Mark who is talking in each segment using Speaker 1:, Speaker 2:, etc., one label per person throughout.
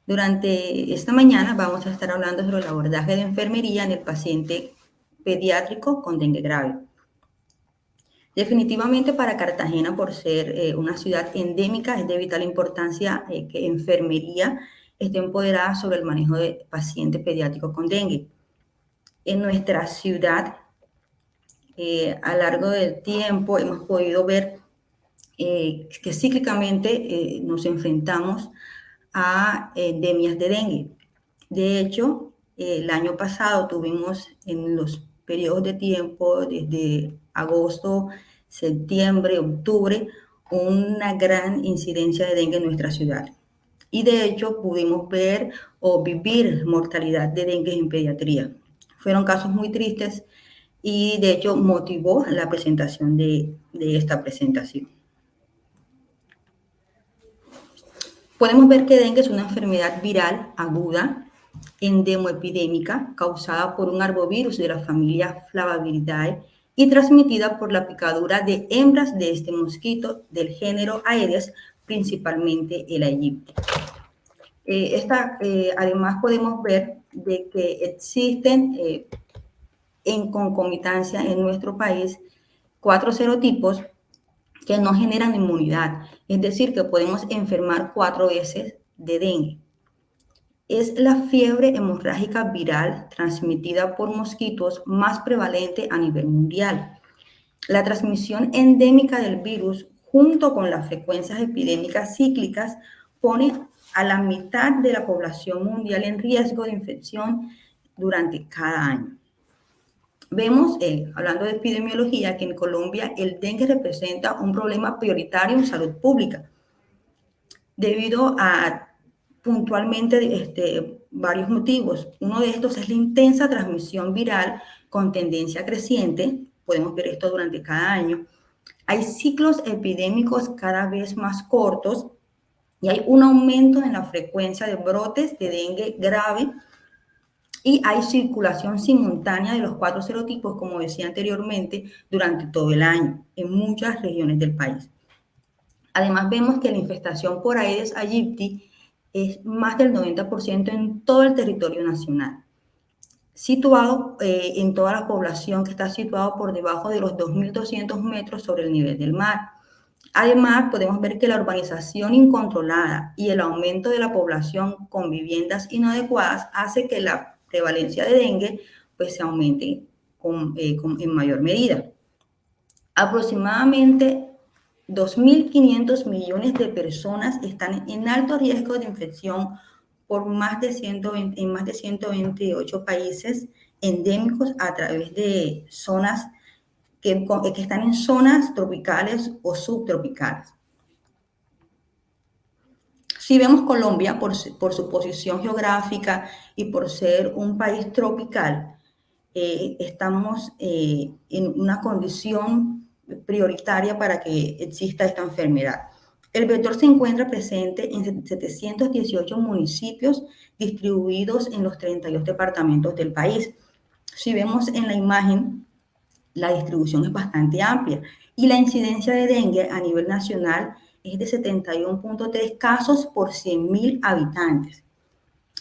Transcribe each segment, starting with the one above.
Speaker 1: Durante esta mañana vamos a estar hablando sobre el abordaje de enfermería en el paciente pediátrico con dengue grave. Definitivamente para Cartagena, por ser una ciudad endémica, es de vital importancia que enfermería esté empoderada sobre el manejo de pacientes pediátricos con dengue. En nuestra ciudad, a lo largo del tiempo, hemos podido ver que cíclicamente nos enfrentamos a endemias de dengue. De hecho, el año pasado tuvimos en los periodos de tiempo desde agosto, septiembre, octubre, una gran incidencia de dengue en nuestra ciudad. Y de hecho pudimos ver o vivir mortalidad de dengue en pediatría. Fueron casos muy tristes y de hecho motivó la presentación de esta presentación. Podemos ver que dengue es una enfermedad viral aguda, endemoepidémica, causada por un arbovirus de la familia Flaviviridae y transmitida por la picadura de hembras de este mosquito del género Aedes, principalmente el aegypti. Además podemos ver de que existen en concomitancia en nuestro país 4 serotipos que no generan inmunidad, es decir, que podemos enfermar 4 veces de dengue. Es la fiebre hemorrágica viral transmitida por mosquitos más prevalente a nivel mundial. La transmisión endémica del virus, junto con las frecuencias epidémicas cíclicas, pone a la mitad de la población mundial en riesgo de infección durante cada año. Vemos, hablando de epidemiología, que en Colombia el dengue representa un problema prioritario en salud pública, debido a puntualmente varios motivos. Uno de estos es la intensa transmisión viral con tendencia creciente. Podemos ver esto durante cada año. Hay ciclos epidémicos cada vez más cortos y hay un aumento en la frecuencia de brotes de dengue grave y hay circulación simultánea de los 4 serotipos, como decía anteriormente, durante todo el año en muchas regiones del país. Además, vemos que la infestación por Aedes aegypti es más del 90% en todo el territorio nacional, situado en toda la población que está situado por debajo de los 2.200 metros sobre el nivel del mar. Además, podemos ver que la urbanización incontrolada y el aumento de la población con viviendas inadecuadas hace que la prevalencia de dengue pues, se aumente en mayor medida. Aproximadamente 2.500 millones de personas están en alto riesgo de infección por en más de 128 países endémicos a través de zonas que están en zonas tropicales o subtropicales. Si vemos Colombia por su posición geográfica y por ser un país tropical, estamos en una condición prioritaria para que exista esta enfermedad. El vector se encuentra presente en 718 municipios distribuidos en los 32 departamentos del país. Si vemos en la imagen, la distribución es bastante amplia y la incidencia de dengue a nivel nacional es de 71.3 casos por 100.000 habitantes.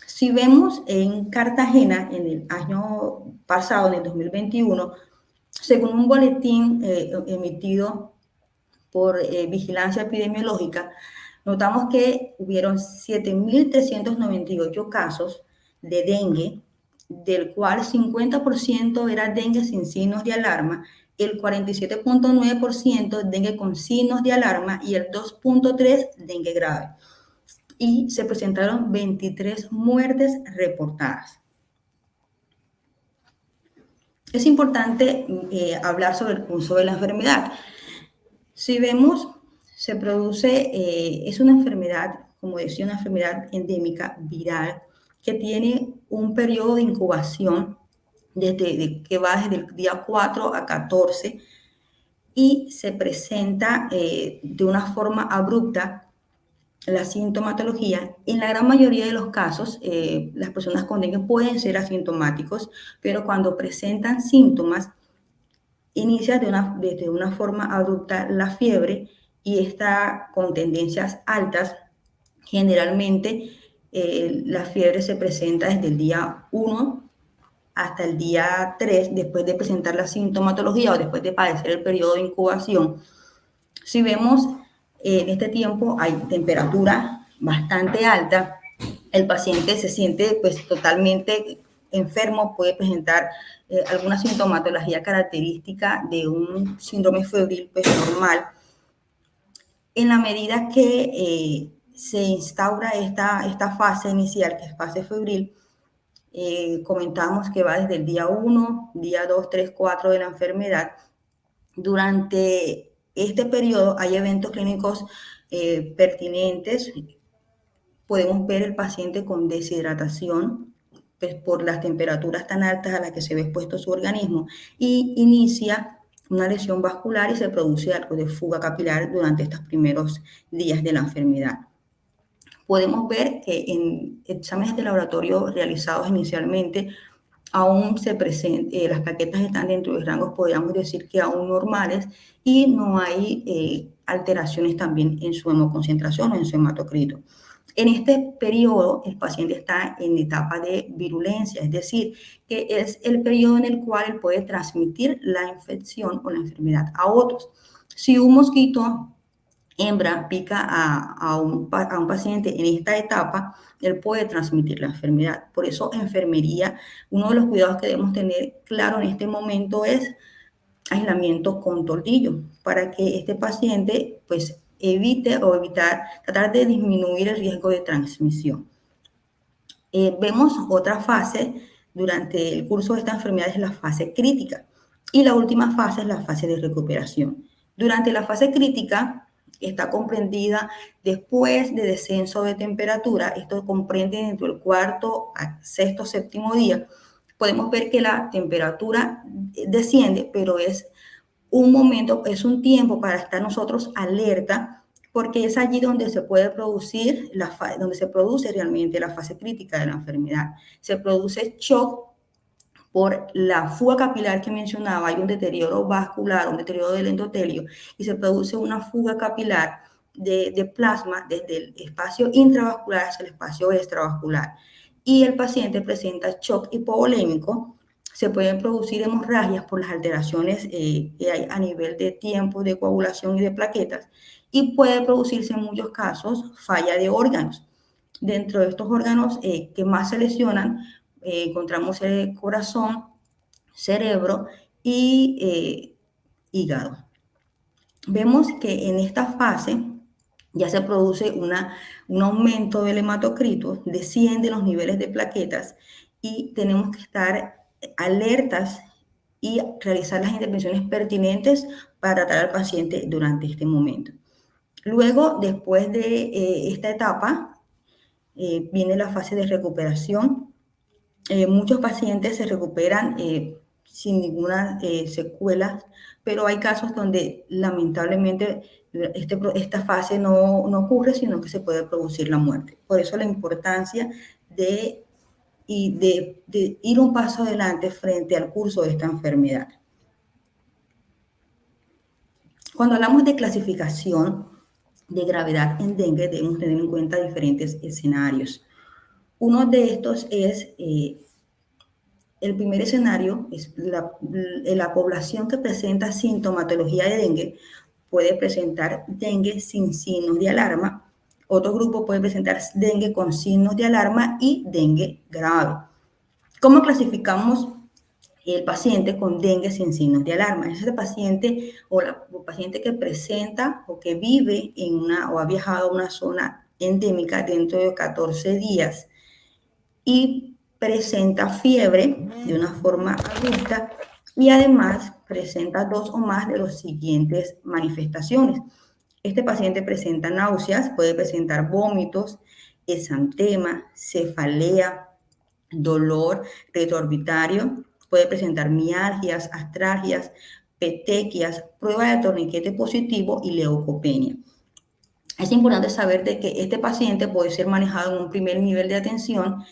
Speaker 1: Si vemos en Cartagena, en el año pasado, en el 2021, según un boletín emitido por Vigilancia Epidemiológica, notamos que hubieron 7.398 casos de dengue, del cual 50% era dengue sin signos de alarma, el 47.9% dengue con signos de alarma y el 2.3% dengue grave. Y se presentaron 23 muertes reportadas. Es importante hablar sobre el curso de la enfermedad. Si vemos, se produce, es una enfermedad, como decía, una enfermedad endémica viral que tiene un periodo de incubación que va desde el día 4 a 14 y se presenta de una forma abrupta la sintomatología. En la gran mayoría de los casos, las personas con dengue pueden ser asintomáticos, pero cuando presentan síntomas, inicia desde una forma abrupta la fiebre y está con tendencias altas, generalmente La fiebre se presenta desde el día 1 hasta el día 3, después de presentar la sintomatología o después de padecer el periodo de incubación. Si vemos en este tiempo hay temperatura bastante alta, el paciente se siente pues totalmente enfermo, puede presentar alguna sintomatología característica de un síndrome febril pues normal. En la medida que se instaura esta fase inicial, que es fase febril, comentamos que va desde el día 1, día 2, 3, 4 de la enfermedad. Durante este periodo hay eventos clínicos pertinentes. Podemos ver el paciente con deshidratación pues, por las temperaturas tan altas a las que se ve expuesto su organismo y inicia una lesión vascular y se produce algo de fuga capilar durante estos primeros días de la enfermedad. Podemos ver que en exámenes de laboratorio realizados inicialmente aún se presentan, las plaquetas están dentro de rangos, podríamos decir que aún normales, y no hay alteraciones también en su hemoconcentración o en su hematocrito. En este periodo, el paciente está en etapa de virulencia, es decir, que es el periodo en el cual él puede transmitir la infección o la enfermedad a otros. Si un mosquito hembra pica a un paciente en esta etapa, él puede transmitir la enfermedad. Por eso, enfermería, uno de los cuidados que debemos tener claro en este momento es aislamiento con toldillo, para que este paciente pues tratar de disminuir el riesgo de transmisión. Vemos otra fase durante el curso de esta enfermedad, es la fase crítica, y la última fase es la fase de recuperación. Durante la fase crítica está comprendida después de descenso de temperatura, esto comprende dentro del cuarto a sexto, séptimo día. Podemos ver que la temperatura desciende, pero es un momento, es un tiempo para estar nosotros alerta, porque es allí donde se puede producir, donde se produce realmente la fase crítica de la enfermedad. Se produce shock por la fuga capilar que mencionaba, hay un deterioro vascular, un deterioro del endotelio, y se produce una fuga capilar de plasma desde el espacio intravascular hacia el espacio extravascular. Y el paciente presenta shock hipovolémico. Se pueden producir hemorragias por las alteraciones que hay a nivel de tiempo de coagulación y de plaquetas, y puede producirse en muchos casos falla de órganos. Dentro de estos órganos que más se lesionan, encontramos el corazón, cerebro y hígado. Vemos que en esta fase ya se produce un aumento del hematocrito, descienden los niveles de plaquetas y tenemos que estar alertas y realizar las intervenciones pertinentes para tratar al paciente durante este momento. Luego, después de esta etapa, viene la fase de recuperación. Muchos pacientes se recuperan sin ninguna secuela, pero hay casos donde lamentablemente esta fase no ocurre, sino que se puede producir la muerte. Por eso la importancia de ir un paso adelante frente al curso de esta enfermedad. Cuando hablamos de clasificación de gravedad en dengue, debemos tener en cuenta diferentes escenarios. Uno de estos es, el primer escenario, es la población que presenta sintomatología de dengue puede presentar dengue sin signos de alarma. Otro grupo puede presentar dengue con signos de alarma y dengue grave. ¿Cómo clasificamos el paciente con dengue sin signos de alarma? Es el paciente o paciente que presenta o que vive en o ha viajado a una zona endémica dentro de 14 días y presenta fiebre de una forma adulta y además presenta 2 o más de las siguientes manifestaciones. Este paciente presenta náuseas, puede presentar vómitos, exantema, cefalea, dolor retroorbitario, puede presentar mialgias, astralgias, petequias, prueba de torniquete positivo y leucopenia. Es importante saber de que este paciente puede ser manejado en un primer nivel de atención,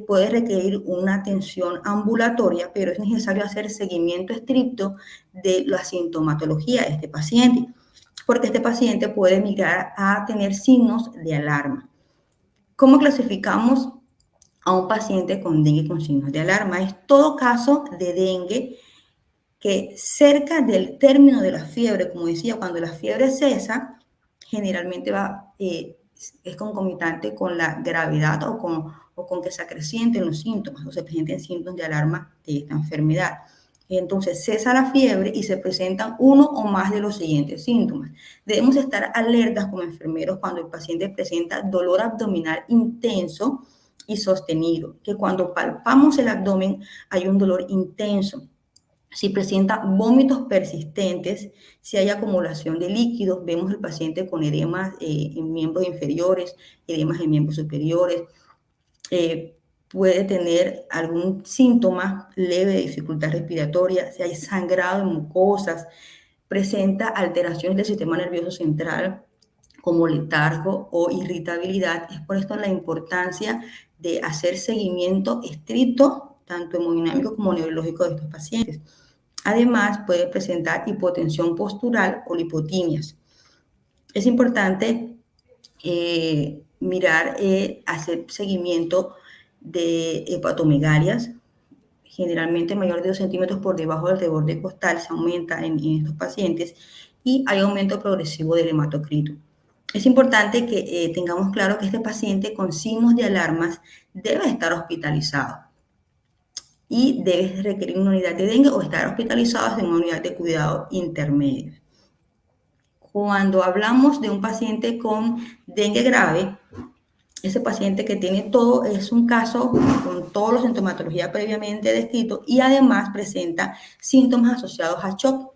Speaker 1: puede requerir una atención ambulatoria, pero es necesario hacer seguimiento estricto de la sintomatología de este paciente, porque este paciente puede migrar a tener signos de alarma. ¿Cómo clasificamos a un paciente con dengue con signos de alarma? Es todo caso de dengue que cerca del término de la fiebre, como decía, cuando la fiebre cesa, generalmente es concomitante con la gravedad o con que se acrecienten los síntomas o se presenten síntomas de alarma de esta enfermedad. Entonces cesa la fiebre y se presentan uno o más de los siguientes síntomas. Debemos estar alertas como enfermeros cuando el paciente presenta dolor abdominal intenso y sostenido, que cuando palpamos el abdomen hay un dolor intenso. Si presenta vómitos persistentes, si hay acumulación de líquidos, vemos al paciente con edemas en miembros inferiores, edemas en miembros superiores, puede tener algún síntoma leve de dificultad respiratoria, si hay sangrado en mucosas, presenta alteraciones del sistema nervioso central como letargo o irritabilidad. Es por esto la importancia de hacer seguimiento estricto, tanto hemodinámico como neurológico de estos pacientes. Además, puede presentar hipotensión postural o lipotimias. Es importante hacer seguimiento de hepatomegalias, generalmente mayor de 2 centímetros por debajo del reborde costal, se aumenta en estos pacientes, y hay aumento progresivo del hematocrito. Es importante que tengamos claro que este paciente con signos de alarmas debe estar hospitalizado y debe requerir una unidad de dengue o estar hospitalizado en una unidad de cuidado intermedio. Cuando hablamos de un paciente con dengue grave, ese paciente que tiene todo es un caso con toda la sintomatología previamente descrito y además presenta síntomas asociados a shock.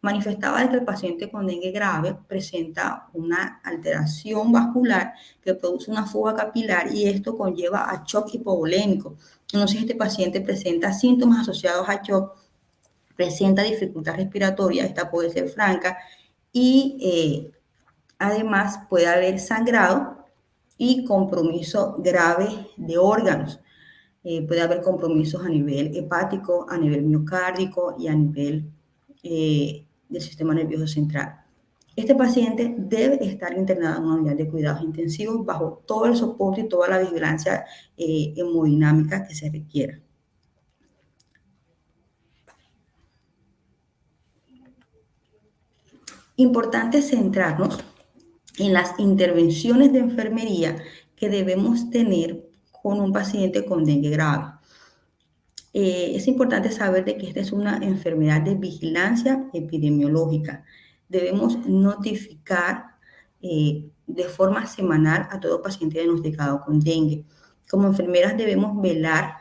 Speaker 1: Manifestaba que el paciente con dengue grave presenta una alteración vascular que produce una fuga capilar y esto conlleva a shock hipovolémico. Entonces este paciente presenta síntomas asociados a shock, presenta dificultad respiratoria, esta puede ser franca, y además puede haber sangrado y compromiso grave de órganos. Puede haber compromisos a nivel hepático, a nivel miocárdico y a nivel del sistema nervioso central. Este paciente debe estar internado en una unidad de cuidados intensivos bajo todo el soporte y toda la vigilancia hemodinámica que se requiera. Importante centrarnos en las intervenciones de enfermería que debemos tener con un paciente con dengue grave. Es importante saber de que esta es una enfermedad de vigilancia epidemiológica. Debemos notificar de forma semanal a todo paciente diagnosticado con dengue. Como enfermeras debemos velar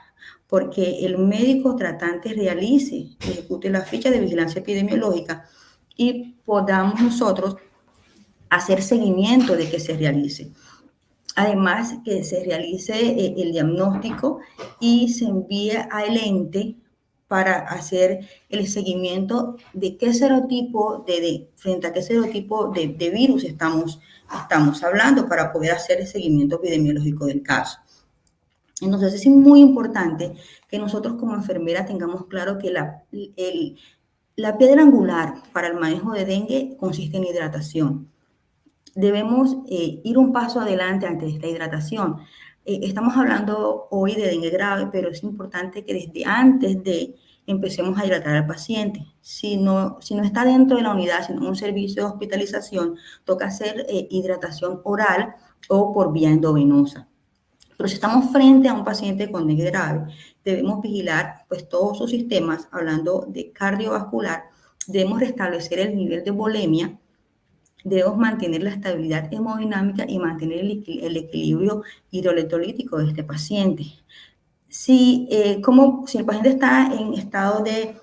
Speaker 1: porque el médico tratante ejecute la ficha de vigilancia epidemiológica y podamos nosotros hacer seguimiento de que se realice. Además, que se realice el diagnóstico y se envíe al ente para hacer el seguimiento de qué serotipo frente a qué serotipo de virus estamos hablando para poder hacer el seguimiento epidemiológico del caso. Entonces, es muy importante que nosotros como enfermera tengamos claro que la piedra angular para el manejo de dengue consiste en hidratación. Debemos ir un paso adelante ante esta hidratación. Estamos hablando hoy de dengue grave, pero es importante que desde antes de empecemos a hidratar al paciente. Si no está dentro de la unidad, sino en un servicio de hospitalización, toca hacer hidratación oral o por vía endovenosa. Pero si estamos frente a un paciente con dengue grave, debemos vigilar pues, todos sus sistemas, hablando de cardiovascular, debemos restablecer el nivel de volemia, debemos mantener la estabilidad hemodinámica y mantener el equilibrio hidroelectrolítico de este paciente. Si el paciente está en estado de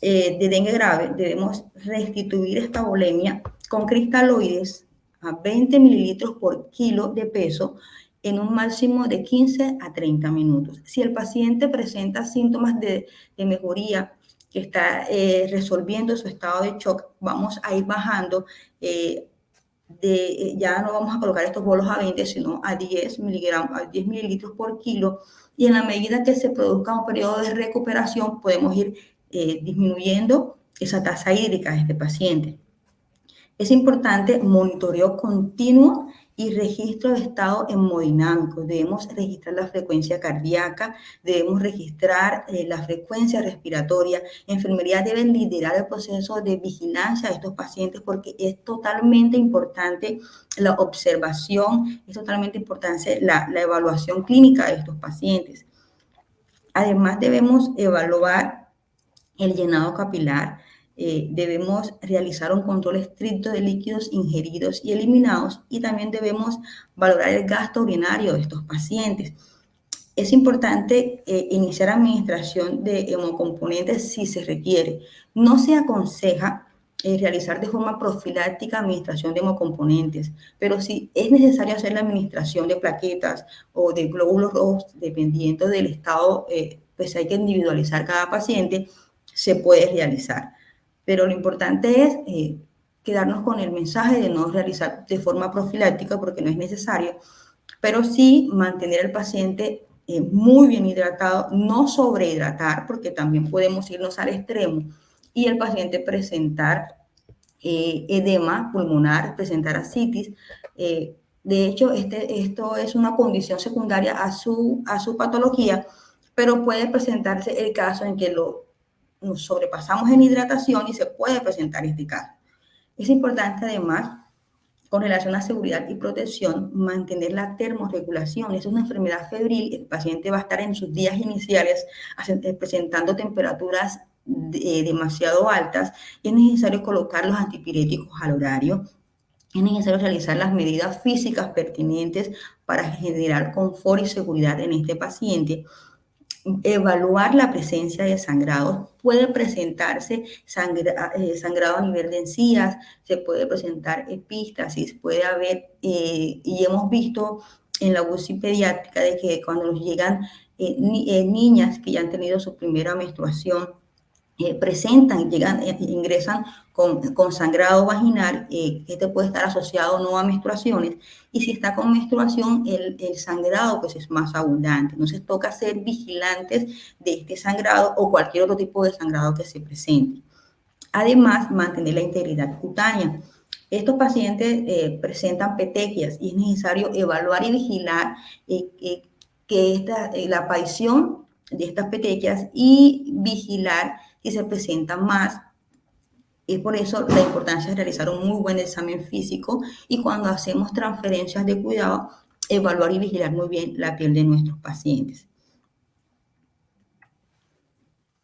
Speaker 1: dengue grave, debemos restituir esta volemia con cristaloides a 20 mililitros por kilo de peso en un máximo de 15 a 30 minutos. Si el paciente presenta síntomas de mejoría, que está resolviendo su estado de shock, vamos a ir bajando, ya no vamos a colocar estos bolos a 20, sino a 10 mililitros por kilo, y en la medida que se produzca un periodo de recuperación, podemos ir disminuyendo esa tasa hídrica de este paciente. Es importante monitoreo continuo y registro de estado hemodinámico. Debemos registrar la frecuencia cardíaca, debemos registrar la frecuencia respiratoria. Enfermería debe liderar el proceso de vigilancia de estos pacientes porque es totalmente importante la observación, es totalmente importante la evaluación clínica de estos pacientes. Además, debemos evaluar el llenado capilar, debemos realizar un control estricto de líquidos ingeridos y eliminados y también debemos valorar el gasto urinario de estos pacientes. Es importante iniciar administración de hemocomponentes si se requiere. No se aconseja realizar de forma profiláctica administración de hemocomponentes, pero si es necesario hacer la administración de plaquetas o de glóbulos rojos, dependiendo del estado, pues hay que individualizar cada paciente, se puede realizar. Pero lo importante es quedarnos con el mensaje de no realizar de forma profiláctica porque no es necesario, pero sí mantener al paciente muy bien hidratado, no sobrehidratar, porque también podemos irnos al extremo y el paciente presentar edema pulmonar, presentar ascitis. De hecho, esto es una condición secundaria a su patología, pero puede presentarse el caso en que nos sobrepasamos en hidratación y se puede presentar este caso. Es importante además, con relación a seguridad y protección, mantener la termorregulación. Es una enfermedad febril, el paciente va a estar en sus días iniciales presentando temperaturas demasiado altas y es necesario colocar los antipiréticos al horario. Es necesario realizar las medidas físicas pertinentes para generar confort y seguridad en este paciente. Evaluar la presencia de sangrados. Puede presentarse sangrado a nivel de encías, se puede presentar epístasis, puede haber, y hemos visto en la UCI pediátrica de que cuando nos llegan niñas que ya han tenido su primera menstruación, ingresan con sangrado vaginal, este puede estar asociado no a menstruaciones, y si está con menstruación, el sangrado pues es más abundante. Entonces toca ser vigilantes de este sangrado o cualquier otro tipo de sangrado que se presente. Además, mantener la integridad cutánea. Estos pacientes presentan petequias y es necesario evaluar y vigilar que la aparición de estas petequias y vigilar si se presentan más. Es por eso la importancia de realizar un muy buen examen físico y cuando hacemos transferencias de cuidado, evaluar y vigilar muy bien la piel de nuestros pacientes.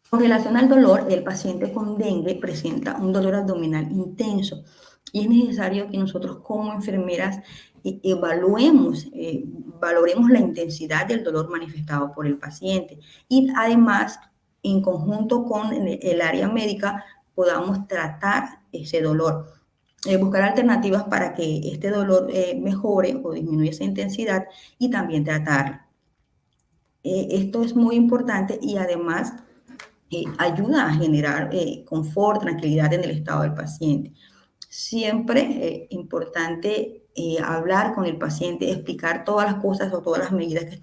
Speaker 1: Con relación al dolor, el paciente con dengue presenta un dolor abdominal intenso y es necesario que nosotros como enfermeras valoremos la intensidad del dolor manifestado por el paciente y además, en conjunto con el área médica, podamos tratar ese dolor. Buscar alternativas para que este dolor mejore o disminuya esa intensidad y también tratarlo. Esto es muy importante y además ayuda a generar confort, tranquilidad en el estado del paciente. Siempre importante hablar con el paciente, explicar todas las cosas o todas las medidas que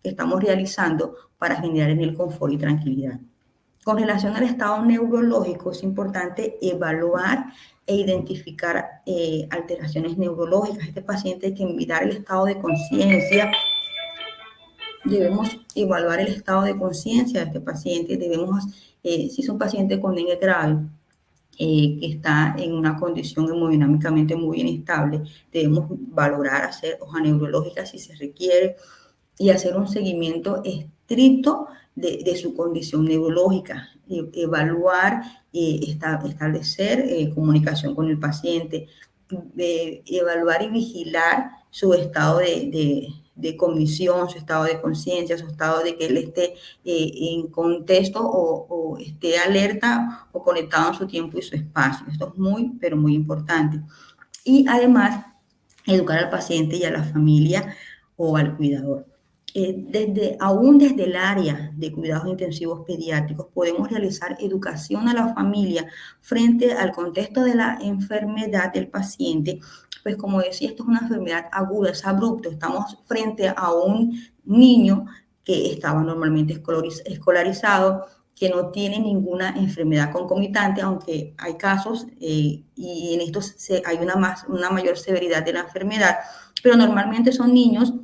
Speaker 1: estamos realizando para generar en él confort y tranquilidad. Con relación al estado neurológico, es importante evaluar e identificar alteraciones neurológicas. Este paciente hay que mirar el estado de conciencia. Debemos evaluar el estado de conciencia de este paciente. Si es un paciente con dengue grave, que está en una condición hemodinámicamente muy inestable, debemos valorar, hacer hoja neurológica si se requiere y hacer un seguimiento estricto de su condición neurológica, evaluar, establecer comunicación con el paciente, evaluar y vigilar su estado de cognición, su estado de conciencia, su estado de que él esté en contexto o esté alerta o conectado en su tiempo y su espacio. Esto es muy, pero muy importante. Y además, educar al paciente y a la familia o al cuidador. Aún desde el área de cuidados intensivos pediátricos podemos realizar educación a la familia frente al contexto de la enfermedad del paciente. Pues como decía, esto es una enfermedad aguda, es abrupto. Estamos frente a un niño que estaba normalmente escolarizado, que no tienen ninguna enfermedad concomitante, aunque hay casos y en estos hay una mayor severidad de la enfermedad, pero normalmente son niños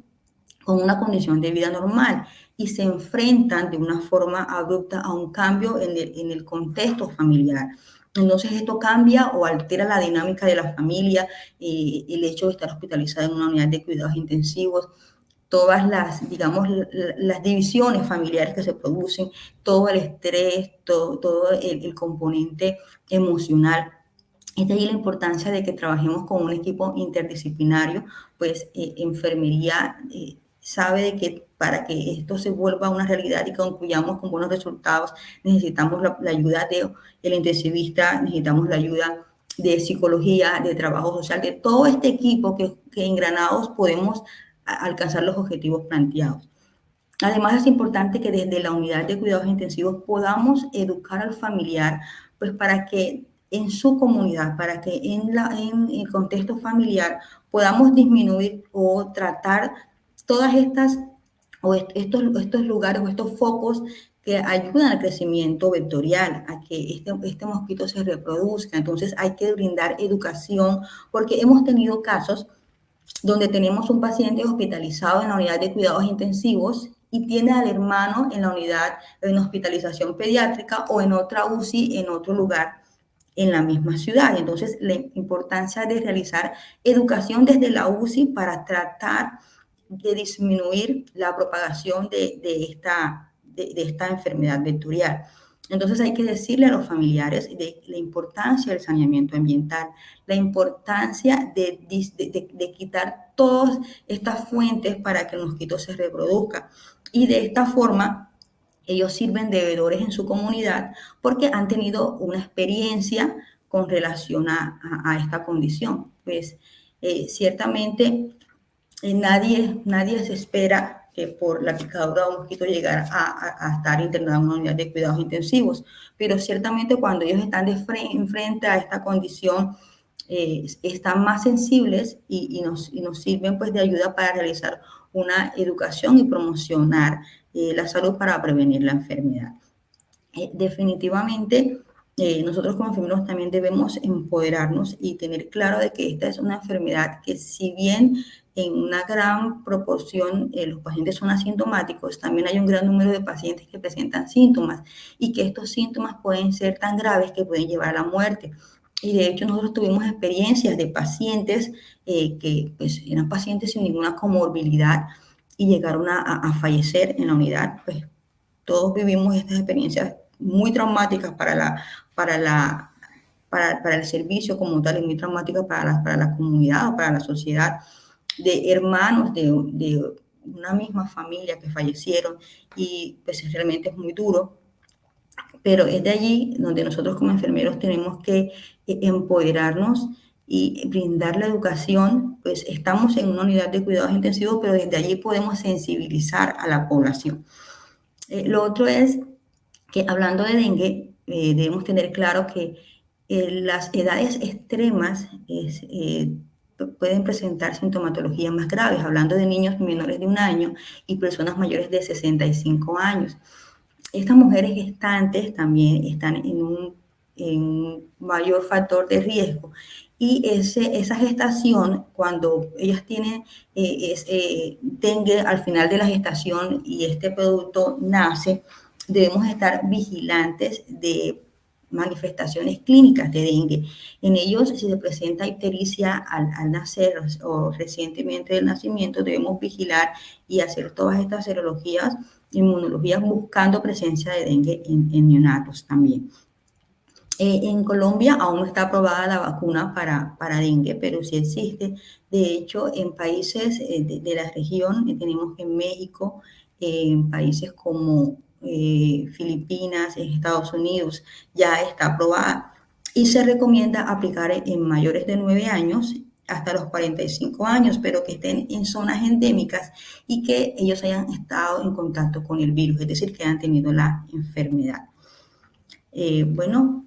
Speaker 1: con una condición de vida normal y se enfrentan de una forma abrupta a un cambio en el contexto familiar. Entonces esto cambia o altera la dinámica de la familia, el hecho de estar hospitalizado en una unidad de cuidados intensivos, todas las, digamos, las divisiones familiares que se producen, todo el estrés, todo el componente emocional. Es de ahí la importancia de que trabajemos con un equipo interdisciplinario, pues enfermería sabe de que para que esto se vuelva una realidad y concluyamos con buenos resultados, necesitamos la ayuda del intensivista, necesitamos la ayuda de psicología, de trabajo social, de todo este equipo que engranados podemos alcanzar los objetivos planteados. Además, es importante que desde la unidad de cuidados intensivos podamos educar al familiar, pues para que en su comunidad, para que en el contexto familiar podamos disminuir o tratar todas estas o estos lugares o estos focos que ayudan al crecimiento vectorial, a que este mosquito se reproduzca. Entonces hay que brindar educación porque hemos tenido casos donde tenemos un paciente hospitalizado en la unidad de cuidados intensivos y tiene al hermano en la unidad en hospitalización pediátrica o en otra UCI en otro lugar en la misma ciudad. Entonces, la importancia de realizar educación desde la UCI para tratar de disminuir la propagación de esta enfermedad vectorial. Entonces hay que decirle a los familiares de la importancia del saneamiento ambiental, la importancia de quitar todas estas fuentes para que el mosquito se reproduzca. Y de esta forma, ellos sirven de veedores en su comunidad porque han tenido una experiencia con relación a esta condición. Pues ciertamente nadie se espera que por la picadura de un mosquito llegar a estar internado en una unidad de cuidados intensivos, pero ciertamente cuando ellos están frente a esta condición, están más sensibles y nos sirven pues de ayuda para realizar una educación y promocionar la salud para prevenir la enfermedad. Definitivamente, nosotros como enfermeros también debemos empoderarnos y tener claro de que esta es una enfermedad que si bien en una gran proporción los pacientes son asintomáticos, también hay un gran número de pacientes que presentan síntomas y que estos síntomas pueden ser tan graves que pueden llevar a la muerte. Y de hecho nosotros tuvimos experiencias de pacientes que pues, eran pacientes sin ninguna comorbilidad y llegaron a fallecer en la unidad. Pues todos vivimos estas experiencias muy traumáticas para el servicio como tal y muy traumáticas para la comunidad o para la sociedad, de hermanos de una misma familia que fallecieron y pues realmente es muy duro, pero es de allí donde nosotros como enfermeros tenemos que empoderarnos y brindar la educación. Pues estamos en una unidad de cuidados intensivos, pero desde allí podemos sensibilizar a la población. Lo otro es que hablando de dengue, debemos tener claro que las edades extremas pueden presentar sintomatologías más graves, hablando de niños menores de 1 año y personas mayores de 65 años. Estas mujeres gestantes también están en mayor factor de riesgo y esa gestación, cuando ellas tienen dengue al final de la gestación y este producto nace, debemos estar vigilantes de manifestaciones clínicas de dengue. En ellos, si se presenta ictericia al nacer o recientemente del nacimiento, debemos vigilar y hacer todas estas serologías, inmunologías, buscando presencia de dengue en neonatos también. En Colombia aún no está aprobada la vacuna para dengue, pero sí existe. De hecho, en países de la región, tenemos en México, en países como Filipinas, en Estados Unidos, ya está aprobada. Y se recomienda aplicar en mayores de 9 años hasta los 45 años, pero que estén en zonas endémicas y que ellos hayan estado en contacto con el virus, es decir, que hayan tenido la enfermedad. Bueno,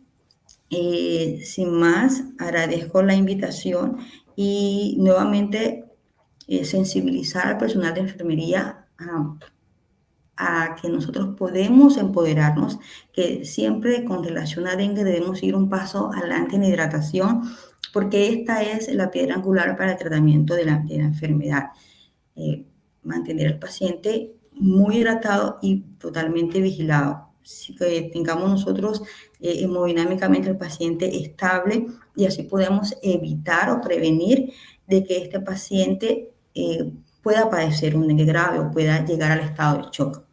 Speaker 1: sin más, agradezco la invitación y nuevamente sensibilizar al personal de enfermería a que nosotros podemos empoderarnos, que siempre con relación a dengue debemos ir un paso adelante en hidratación, porque esta es la piedra angular para el tratamiento de la enfermedad. Mantener al paciente muy hidratado y totalmente vigilado. Así que tengamos nosotros hemodinámicamente el paciente estable y así podemos evitar o prevenir de que este paciente pueda padecer un dengue grave o pueda llegar al estado de shock.